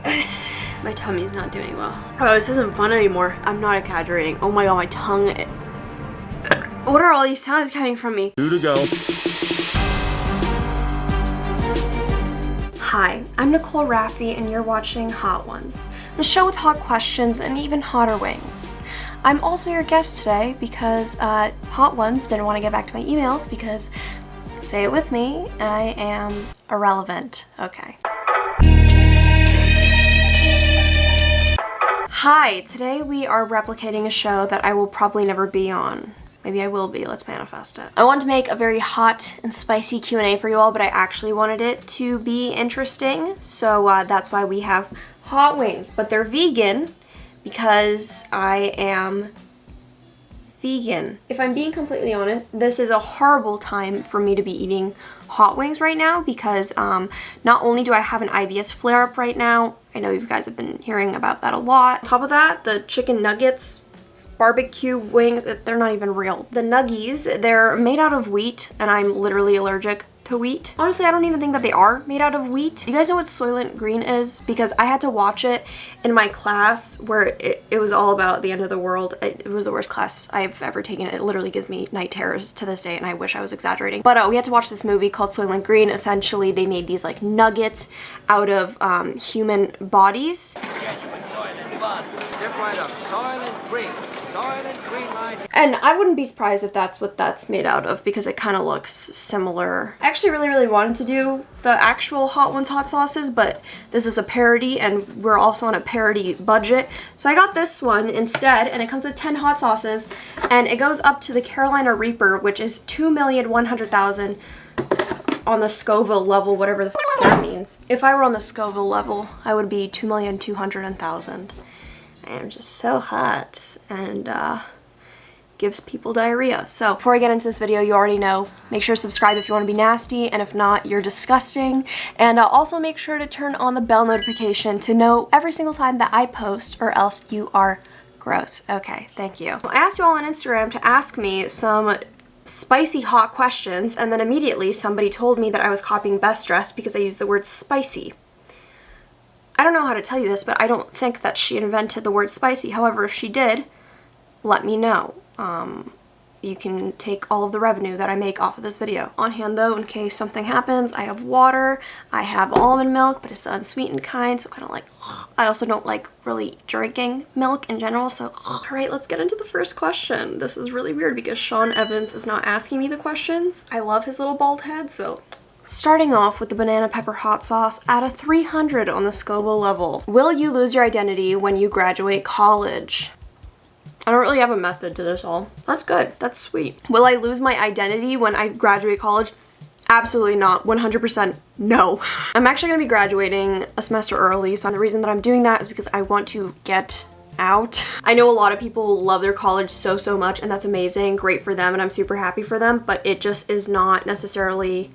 My tummy's not doing well. Oh, this isn't fun anymore. I'm not exaggerating. Oh my god, my tongue. What are all these sounds coming from me? 2 to go. Hi, I'm Nicole Rafiee and you're watching Hot Ones, the show with hot questions and even hotter wings. I'm also your guest today because Hot Ones didn't want to get back to my emails because, say it with me, I am irrelevant. Okay. Hi, today we are replicating a show that I will probably never be on. Maybe I will be, let's manifest it. I wanted to make a very hot and spicy Q&A for you all, but I actually wanted it to be interesting, so that's why we have hot wings. But they're vegan because I am vegan. If I'm being completely honest, this is a horrible time for me to be eating hot wings right now because not only do I have an IBS flare-up right now, I know you guys have been hearing about that a lot. On top of that, the chicken nuggets, barbecue wings, they're not even real. The nuggies, they're made out of wheat and I'm literally allergic to wheat. Honestly, I don't even think that they are made out of wheat. You guys know what Soylent Green is? Because I had to watch it in my class where it was all about the end of the world. It was the worst class I've ever taken. It literally gives me night terrors to this day and I wish I was exaggerating. But we had to watch this movie called Soylent Green. Essentially, they made these like nuggets out of human bodies. Genuine Soylent Bun. Different of Soylent Green. Soylent Green line. And I wouldn't be surprised if that's what that's made out of because it kind of looks similar. I actually really wanted to do the actual Hot Ones hot sauces, but this is a parody and we're also on a parody budget. So I got this one instead and it comes with 10 hot sauces and it goes up to the Carolina Reaper, which is 2,100,000 on the Scoville level, whatever the f that means. If I were on the Scoville level, I would be 2,200,000. I am just so hot and gives people diarrhea. So before I get into this video, you already know, make sure to subscribe if you want to be nasty, and if not, you're disgusting. And also make sure to turn on the bell notification to know every single time that I post, or else you are gross. Okay, thank you. I asked you all on Instagram to ask me some spicy hot questions, and then immediately somebody told me that I was copying Best Dressed because I used the word spicy. I don't know how to tell you this, but I don't think that she invented the word spicy. However, if she did, let me know. You can take all of the revenue that I make off of this video. On hand though, in case something happens, I have water, I have almond milk, but it's the unsweetened kind, so I don't like, I also don't like really drinking milk in general, so. Alright, let's get into the first question. This is really weird because Sean Evans is not asking me the questions. I love his little bald head, so. Starting off with the banana pepper hot sauce at a 300 on the Scoville level. Will you lose your identity when you graduate college? I don't really have a method to this all. That's good. That's sweet. Will I lose my identity when I graduate college? Absolutely not. 100% no. I'm actually going to be graduating a semester early, so the reason that I'm doing that is because I want to get out. I know a lot of people love their college so much, and that's amazing. Great for them, and I'm super happy for them, but it just is not necessarily...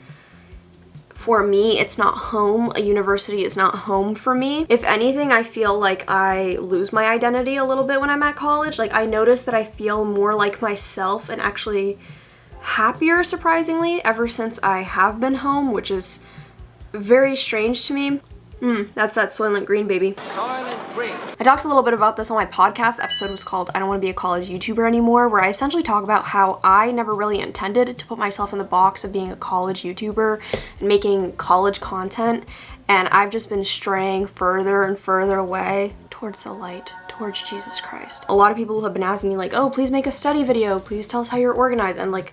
For me, it's not home. A university is not home for me. If anything, I feel like I lose my identity a little bit when I'm at college. Like, I notice that I feel more like myself and actually happier, surprisingly, ever since I have been home, which is very strange to me. That's that Soylent Green, baby. Soylent Green. I talked a little bit about this on my podcast. The episode was called I Don't Want to Be a College YouTuber Anymore, where I essentially talk about how I never really intended to put myself in the box of being a college YouTuber and making college content, and I've just been straying further and further away towards the light, towards Jesus Christ. A lot of people have been asking me like, oh, please make a study video, please tell us how you're organized, and like,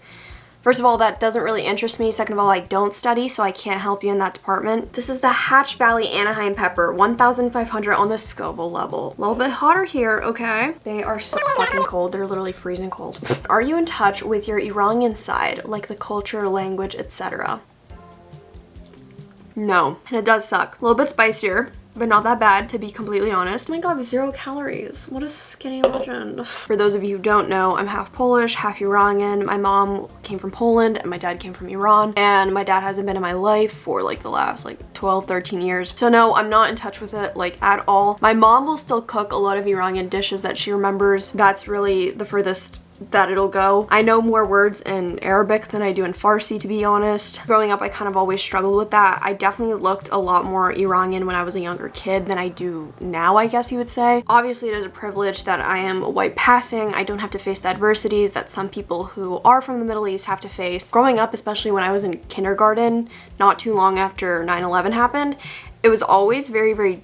first of all, that doesn't really interest me. Second of all, I don't study, so I can't help you in that department. This is the Hatch Valley Anaheim pepper, 1,500 on the Scoville level. A little bit hotter here, okay? They are so fucking cold. They're literally freezing cold. Are you in touch with your Iranian side, like the culture, language, etc.? No, and it does suck. A little bit spicier, but not that bad, to be completely honest. Oh my god, 0 calories. What a skinny legend. For those of you who don't know, I'm half Polish, half Iranian. My mom came from Poland and my dad came from Iran. And my dad hasn't been in my life for like the last like 12, 13 years. So no, I'm not in touch with it like at all. My mom will still cook a lot of Iranian dishes that she remembers. That's really the furthest that it'll go. I know more words in Arabic than I do in Farsi, to be honest. Growing up, I kind of always struggled with that. I definitely looked a lot more Iranian when I was a younger kid than I do now, I guess you would say. Obviously, it is a privilege that I am a white passing. I don't have to face the adversities that some people who are from the Middle East have to face. Growing up, especially when I was in kindergarten, not too long after 9/11 happened, it was always very, very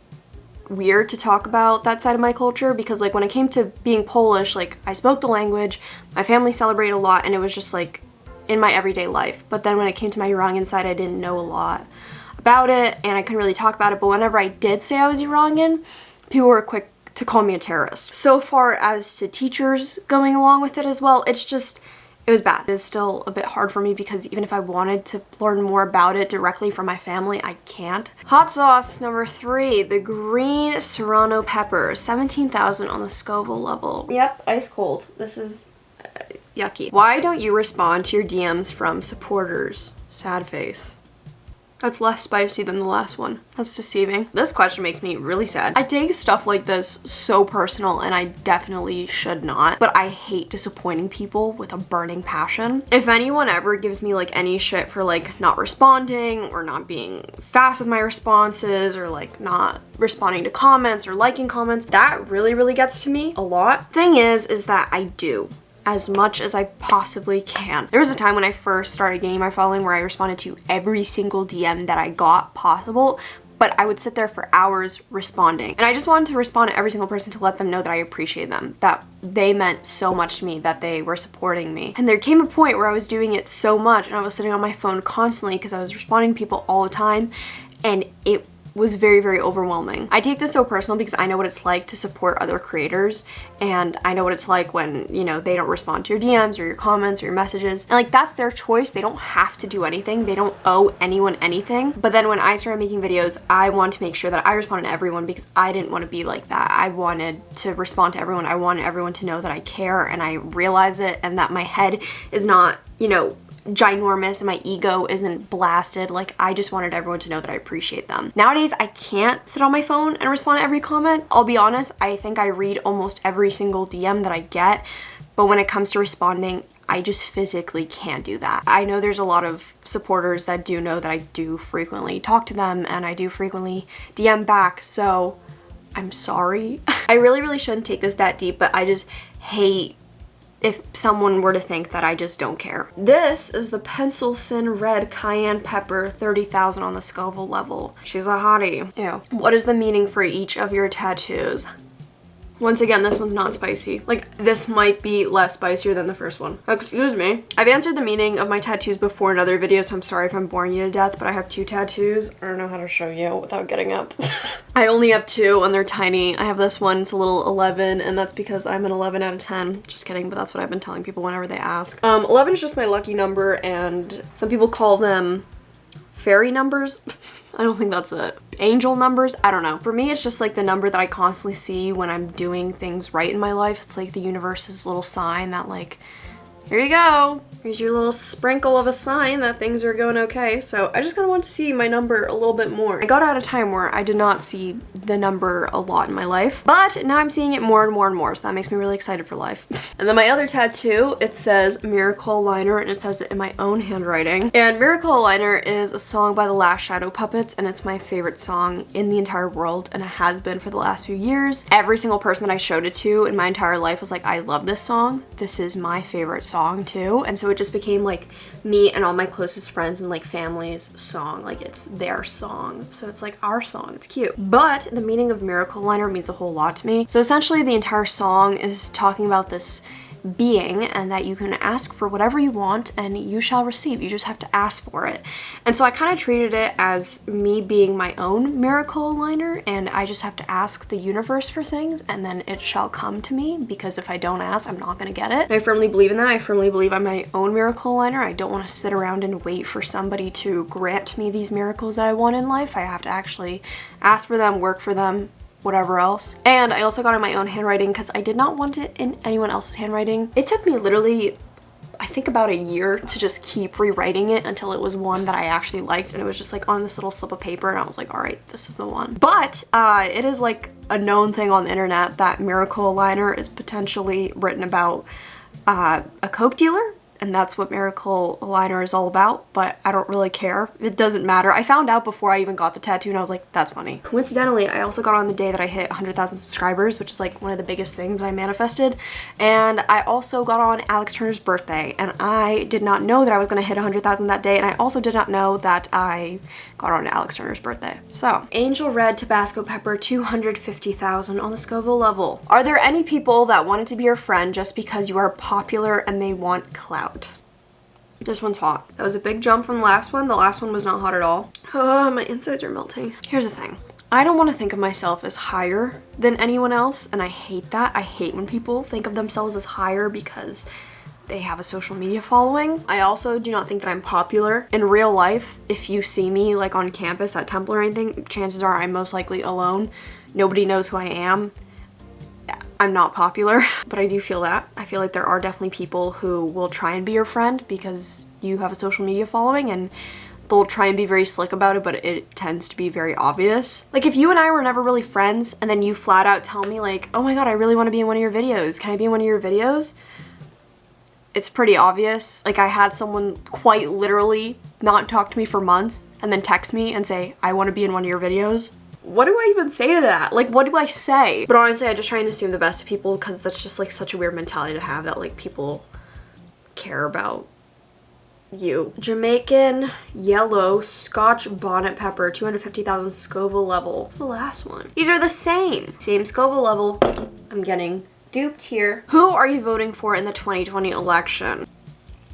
weird to talk about that side of my culture, because like when it came to being Polish, like I spoke the language, my family celebrated a lot, and it was just like in my everyday life. But then when it came to my Iranian side, I didn't know a lot about it and I couldn't really talk about it. But whenever I did say I was Iranian, people were quick to call me a terrorist. So far as to teachers going along with it as well, it was bad. It is still a bit hard for me because even if I wanted to learn more about it directly from my family, I can't. Hot sauce number 3, the green Serrano pepper, 17,000 on the Scoville level. Yep, ice cold. This is yucky. Why don't you respond to your DMs from supporters? Sad face. That's less spicy than the last one. That's deceiving. This question makes me really sad. I take stuff like this so personal and I definitely should not, but I hate disappointing people with a burning passion. If anyone ever gives me like any shit for like not responding or not being fast with my responses or like not responding to comments or liking comments, that really, really gets to me a lot. Thing is that I do as much as I possibly can. There was a time when I first started gaining my following where I responded to every single DM that I got possible, but I would sit there for hours responding. And I just wanted to respond to every single person to let them know that I appreciate them, that they meant so much to me, that they were supporting me. And there came a point where I was doing it so much and I was sitting on my phone constantly because I was responding to people all the time, and it was very, very overwhelming. I take this so personal because I know what it's like to support other creators, and I know what it's like when, you know, they don't respond to your DMs or your comments or your messages. And like, that's their choice. They don't have to do anything. They don't owe anyone anything. But then when I started making videos, I wanted to make sure that I responded to everyone because I didn't want to be like that. I wanted to respond to everyone. I wanted everyone to know that I care and I realize it, and that my head is not, you know, ginormous and my ego isn't blasted. Like, I just wanted everyone to know that I appreciate them. Nowadays, I can't sit on my phone and respond to every comment. I'll be honest, I think I read almost every single DM that I get, but when it comes to responding, I just physically can't do that. I know there's a lot of supporters that do know that I do frequently talk to them and I do frequently DM back, so I'm sorry. I really, really shouldn't take this that deep, but I just hate if someone were to think that I just don't care. This is the Pencilthin red cayenne pepper, 30,000 on the Scoville level. She's a hottie. Ew. What is the meaning for each of your tattoos? Once again, this one's not spicy. Like, this might be less spicier than the first one. Excuse me. I've answered the meaning of my tattoos before in other videos, so I'm sorry if I'm boring you to death, but I have 2 tattoos. I don't know how to show you without getting up. I only have 2 and they're tiny. I have this one, it's a little 11, and that's because I'm an 11 out of 10. Just kidding, but that's what I've been telling people whenever they ask. 11 is just my lucky number, and some people call them fairy numbers. I don't think that's it. Angel numbers? I don't know. For me, it's just like the number that I constantly see when I'm doing things right in my life. It's like the universe's little sign that, like, here you go. Here's your little sprinkle of a sign that things are going okay. So I just kind of want to see my number a little bit more. I got out of time where I did not see the number a lot in my life, but now I'm seeing it more and more and more, so that makes me really excited for life. And then my other tattoo, it says Miracle Liner, and it says it in my own handwriting. And Miracle Liner is a song by the Last Shadow Puppets, and it's my favorite song in the entire world, and it has been for the last few years. Every single person that I showed it to in my entire life was like, I love this song. This is my favorite song too. And so it just became like me and all my closest friends and like family's song. Like, it's their song, so it's like our song. It's cute. But the meaning of Miracle Liner means a whole lot to me. So essentially the entire song is talking about this being, and that you can ask for whatever you want and you shall receive. You just have to ask for it. And so I kind of treated it as me being my own miracle liner, and I just have to ask the universe for things and then it shall come to me, because if I don't ask, I'm not gonna get it. And I firmly believe in that. I firmly believe I'm my own miracle liner. I don't want to sit around and wait for somebody to grant me these miracles that I want in life. I have to actually ask for them, work for them, whatever else. And I also got in my own handwriting because I did not want it in anyone else's handwriting. It took me literally, I think, about a year to just keep rewriting it until it was one that I actually liked, and it was just like on this little slip of paper, and I was like, all right, this is the one. But it is like a known thing on the internet that Miracle Liner is potentially written about a Coke dealer, and that's what Miracle Liner is all about, but I don't really care. It doesn't matter. I found out before I even got the tattoo and I was like, that's funny. Coincidentally, I also got on the day that I hit 100,000 subscribers, which is like one of the biggest things that I manifested. And I also got on Alex Turner's birthday, and I did not know that I was gonna hit 100,000 that day, and I also did not know that I got on Alex Turner's birthday. So, Angel Red Tabasco Pepper, 250,000 on the Scoville level. Are there any people that wanted to be your friend just because you are popular and they want clout? This one's hot. That was a big jump from the last one. The last one was not hot at all. Oh, my insides are melting. Here's the thing. I don't want to think of myself as higher than anyone else, and I hate that. I hate when people think of themselves as higher because they have a social media following. I also do not think that I'm popular. In real life, if you see me like on campus at Temple or anything, chances are I'm most likely alone. Nobody knows who I am. I'm not popular, but I do feel that. I feel like there are definitely people who will try and be your friend because you have a social media following, and they'll try and be very slick about it, but it tends to be very obvious. Like if you and I were never really friends and then you flat out tell me like, oh my god, I really want to be in one of your videos. Can I be in one of your videos? It's pretty obvious. Like I had someone quite literally not talk to me for months and then text me and say, I want to be in one of your videos. What do I even say to that? Like, what do I say? But honestly, I just try and assume the best of people because that's just like such a weird mentality to have, that like people care about you. Jamaican yellow Scotch bonnet pepper, 250,000 Scoville level. What's the last one? These are the same. Same Scoville level. I'm getting duped here. Who are you voting for in the 2020 election?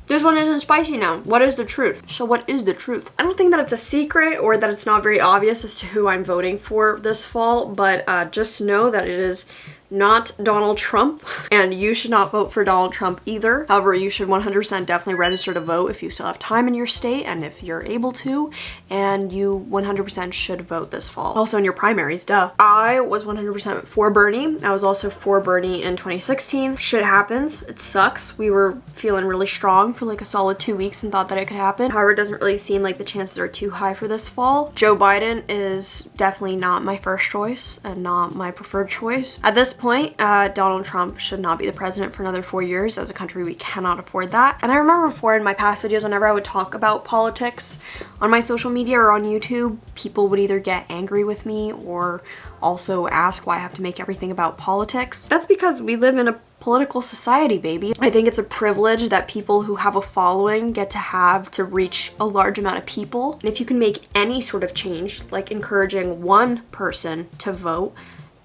This one isn't spicy now. What is the truth? So what is the truth? I don't think that it's a secret or that it's not very obvious as to who I'm voting for this fall, but just know that it is not Donald Trump, and you should not vote for Donald Trump either. However, you should 100% definitely register to vote if you still have time in your state and if you're able to, and you 100% should vote this fall. Also in your primaries, duh. I was 100% for Bernie. I was also for Bernie in 2016. Shit happens. It sucks. We were feeling really strong for like a solid 2 weeks and thought that it could happen. However, it doesn't really seem like the chances are too high for this fall. Joe Biden is definitely not my first choice and not my preferred choice. At this point, Donald Trump should not be the president for another 4 years. As a country, we cannot afford that. And I remember before in my past videos, whenever I would talk about politics on my social media or on YouTube, people would either get angry with me or also ask why I have to make everything about politics. That's because we live in a political society, baby. I think it's a privilege that people who have a following get to have to reach a large amount of people. And if you can make any sort of change, like encouraging one person to vote,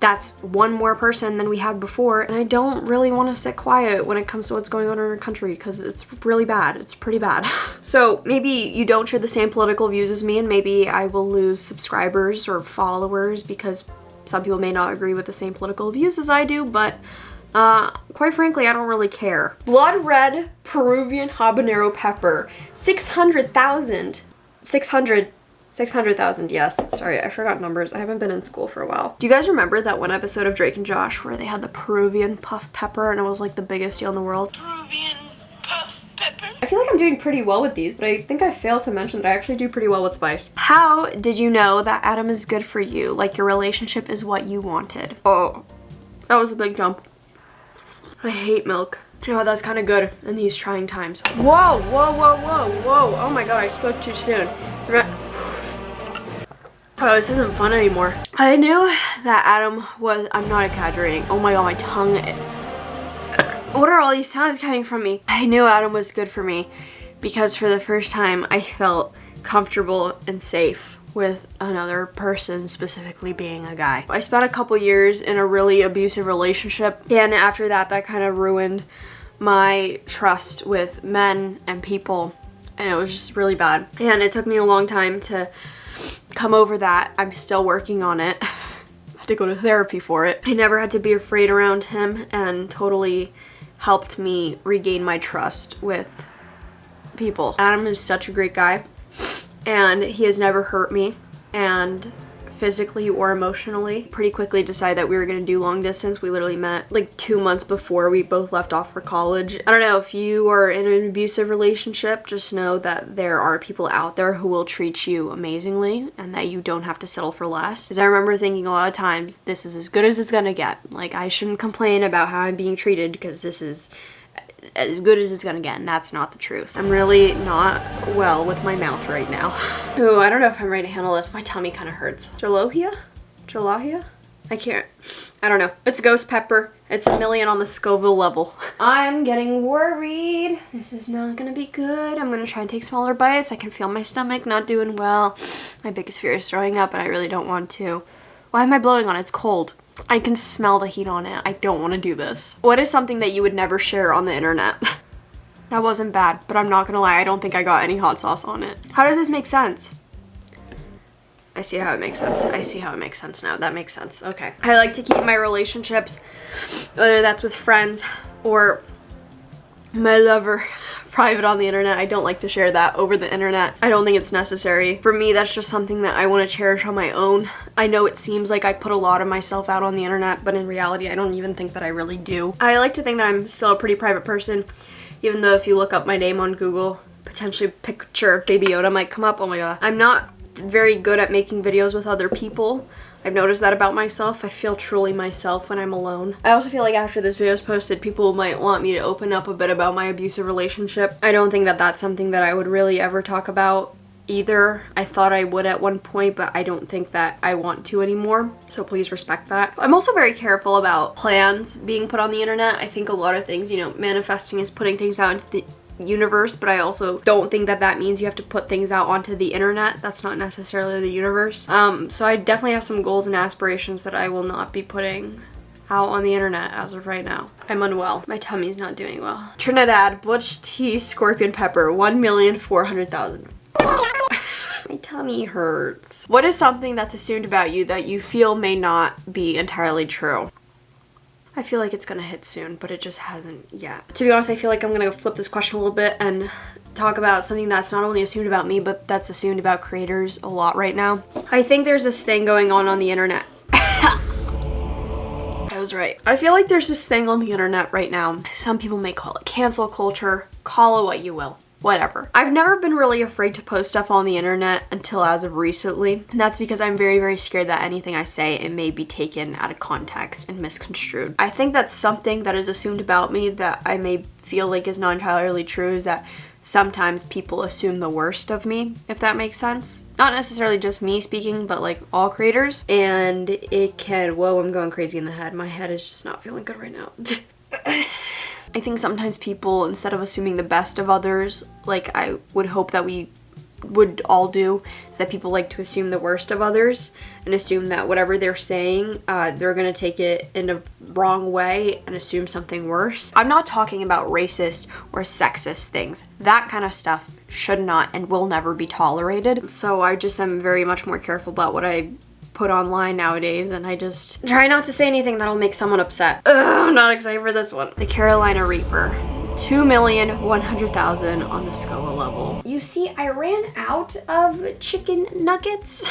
that's one more person than we had before. And I don't really want to sit quiet when it comes to what's going on in our country because it's really bad. It's pretty bad. So maybe you don't share the same political views as me, and maybe I will lose subscribers or followers because some people may not agree with the same political views as I do, but quite frankly, I don't really care. Blood red Peruvian habanero pepper, 600,000. 600,000, yes. Sorry, I forgot numbers. I haven't been in school for a while. Do you guys remember that one episode of Drake and Josh where they had the Peruvian puff pepper and it was like the biggest deal in the world? Peruvian puff pepper. I feel like I'm doing pretty well with these, but I think I failed to mention that I actually do pretty well with spice. How did you know that Adam is good for you? Like your relationship is what you wanted? Oh, that was a big jump. I hate milk. You know, that's kind of good in these trying times. Whoa, whoa, whoa, whoa, whoa. Oh my god, I spoke too soon. Oh, this isn't fun anymore. I knew that Adam was, I'm not exaggerating. Oh my god, my tongue. What are all these sounds coming from me? I knew Adam was good for me because for the first time I felt comfortable and safe with another person, specifically being a guy. I spent a couple years in a really abusive relationship, and after that kind of ruined my trust with men and people, and it was just really bad. And it took me a long time to come over that. I'm still working on it. I had to go to therapy for it. I never had to be afraid around him, and totally helped me regain my trust with people. Adam is such a great guy, and he has never hurt me, and physically or emotionally. Pretty quickly decided that we were gonna do long distance. We literally met like 2 months before we both left off for college. I don't know, if you are in an abusive relationship, just know that there are people out there who will treat you amazingly and that you don't have to settle for less. Because I remember thinking a lot of times, this is as good as it's gonna get. Like, I shouldn't complain about how I'm being treated because this is as good as it's gonna get, and that's not the truth. I'm really not well with my mouth right now. Ooh, I don't know if I'm ready to handle this. My tummy kind of hurts. Jalopia? Jalahia? I don't know. It's ghost pepper. It's 1,000,000 on the Scoville level. I'm getting worried. This is not gonna be good. I'm gonna try and take smaller bites. I can feel my stomach not doing well. My biggest fear is throwing up, and I really don't want to. Why am I blowing on it? It's cold. I can smell the heat on it. I don't want to do this. What is something that you would never share on the internet? That wasn't bad, but I'm not gonna lie, I don't think I got any hot sauce on it. How does this make sense? I see how it makes sense. I see how it makes sense now. That makes sense. Okay. I like to keep my relationships, whether that's with friends or my lover, private on the internet. I don't like to share that over the internet. I don't think it's necessary. For me, that's just something that I want to cherish on my own. I know it seems like I put a lot of myself out on the internet, but in reality, I don't even think that I really do. I like to think that I'm still a pretty private person, even though if you look up my name on Google, potentially a picture of Baby Yoda might come up. Oh my god. I'm not very good at making videos with other people. I've noticed that about myself. I feel truly myself when I'm alone. I also feel like after this video is posted, people might want me to open up a bit about my abusive relationship. I don't think that that's something that I would really ever talk about either. I thought I would at one point, but I don't think that I want to anymore, so please respect that. I'm also very careful about plans being put on the internet. I think a lot of things, you know, manifesting is putting things out into the universe, but I also don't think that that means you have to put things out onto the internet. That's not necessarily the universe. So I definitely have some goals and aspirations that I will not be putting out on the internet as of right now. I'm unwell. My tummy's not doing well. Trinidad Butch Tea Scorpion Pepper, 1,400,000. My tummy hurts. What is something that's assumed about you that you feel may not be entirely true? I feel like it's gonna hit soon, but it just hasn't yet. To be honest, I feel like I'm gonna flip this question a little bit and talk about something that's not only assumed about me, but that's assumed about creators a lot right now. I think there's this thing going on the internet. I was right. I feel like there's this thing on the internet right now. Some people may call it cancel culture. Call it what you will. Whatever. I've never been really afraid to post stuff on the internet until as of recently. And that's because I'm very, very scared that anything I say, it may be taken out of context and misconstrued. I think that's something that is assumed about me that I may feel like is not entirely true, is that sometimes people assume the worst of me, if that makes sense. Not necessarily just me speaking, but like all creators. And it can, whoa, I'm going crazy in the head. My head is just not feeling good right now. I think sometimes people, instead of assuming the best of others, like I would hope that we would all do, is that people like to assume the worst of others and assume that whatever they're saying, they're gonna take it in a wrong way and assume something worse. I'm not talking about racist or sexist things. That kind of stuff should not and will never be tolerated. So I just am very much more careful about what I put online nowadays, and I just try not to say anything that'll make someone upset. Ugh, I'm not excited for this one. The Carolina Reaper, 2,100,000 on the Scoville level. You see, I ran out of chicken nuggets.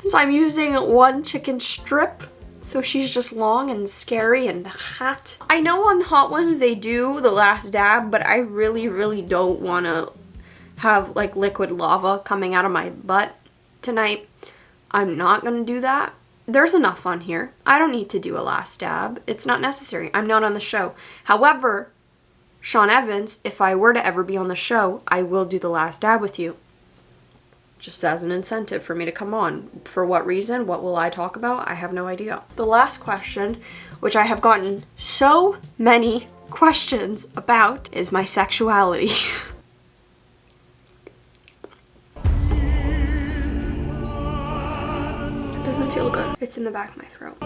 So I'm using one chicken strip, so she's just long and scary and hot. I know on hot ones they do the last dab, but I really, really don't want to have like liquid lava coming out of my butt tonight. I'm not gonna do that. There's enough on here. I don't need to do a last dab. It's not necessary. I'm not on the show. However, Sean Evans, if I were to ever be on the show, I will do the last dab with you. Just as an incentive for me to come on. For what reason? What will I talk about? I have no idea. The last question, which I have gotten so many questions about, is my sexuality. Doesn't feel good. It's in the back of my throat.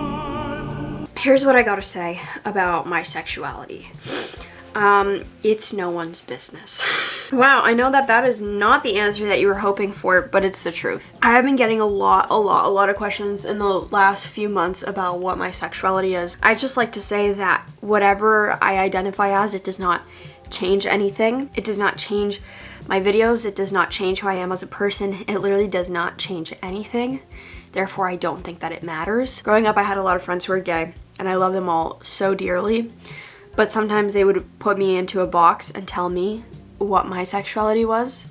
Here's what I gotta say about my sexuality. It's no one's business. Wow, I know that that is not the answer that you were hoping for, but it's the truth. I have been getting a lot of questions in the last few months about what my sexuality is. I just like to say that whatever I identify as, it does not change anything. It does not change my videos. It does not change who I am as a person. It literally does not change anything. Therefore, I don't think that it matters. Growing up, I had a lot of friends who were gay, and I love them all so dearly. But sometimes they would put me into a box and tell me what my sexuality was.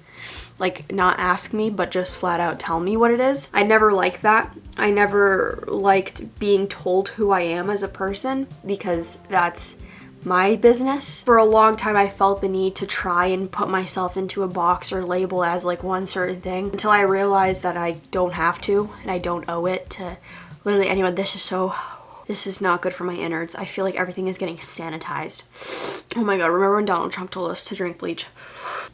Like, not ask me, but just flat out tell me what it is. I never liked that. I never liked being told who I am as a person, because that's my business. For a long time, I felt the need to try and put myself into a box or label as like one certain thing until I realized that I don't have to and I don't owe it to literally anyone. This is not good for my innards. I feel like everything is getting sanitized. Oh my god, remember when Donald Trump told us to drink bleach?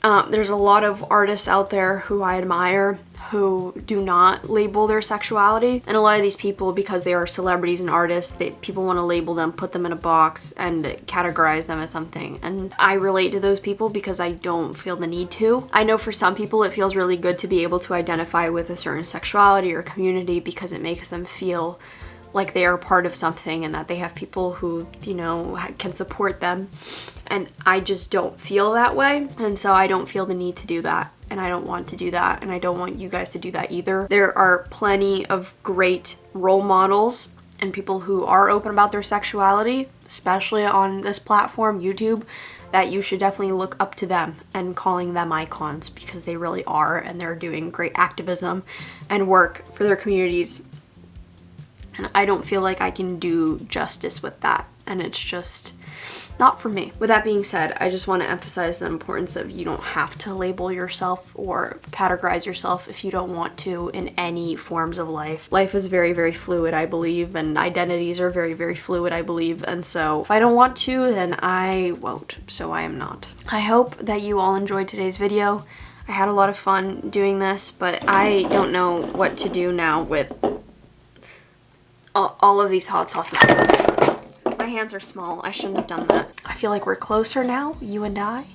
There's a lot of artists out there who I admire who do not label their sexuality, and a lot of these people, because they are celebrities and artists, people want to label them, put them in a box, and categorize them as something. And I relate to those people because I don't feel the need to. I know for some people it feels really good to be able to identify with a certain sexuality or community because it makes them feel like they are part of something and that they have people who, you know, can support them. And I just don't feel that way. And so I don't feel the need to do that. And I don't want to do that. And I don't want you guys to do that either. There are plenty of great role models and people who are open about their sexuality, especially on this platform, YouTube, that you should definitely look up to them and calling them icons because they really are, and they're doing great activism and work for their communities. And I don't feel like I can do justice with that. And it's just not for me. With that being said, I just want to emphasize the importance of you don't have to label yourself or categorize yourself if you don't want to in any forms of life. Life is very, very fluid, I believe, and identities are very, very fluid, I believe. And so if I don't want to, then I won't. So I am not. I hope that you all enjoyed today's video. I had a lot of fun doing this, but I don't know what to do now with all of these hot sauces. My hands are small. I shouldn't have done that. I feel like we're closer now, you and I.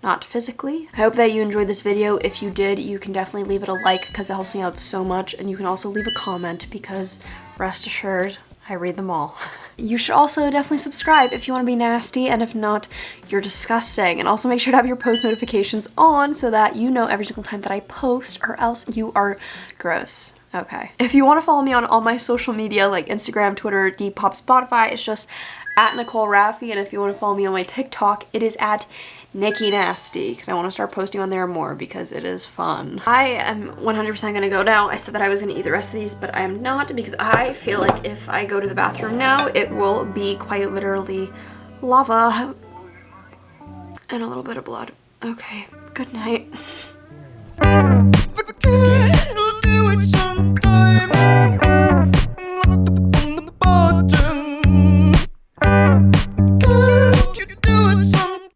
Not physically. I hope that you enjoyed this video. If you did, you can definitely leave it a like because it helps me out so much. And you can also leave a comment because rest assured, I read them all. You should also definitely subscribe if you want to be nasty, and if not, you're disgusting. And also make sure to have your post notifications on so that you know every single time that I post, or else you are gross. Okay. If you want to follow me on all my social media like Instagram, Twitter, Depop, Spotify, it's just at Nicole Rafiee. And if you want to follow me on my TikTok, it is at Nikki Nasty, because I want to start posting on there more because it is fun. I am 100% going to go now. I said that I was going to eat the rest of these, but I am not because I feel like if I go to the bathroom now, it will be quite literally lava and a little bit of blood. Okay. Good night.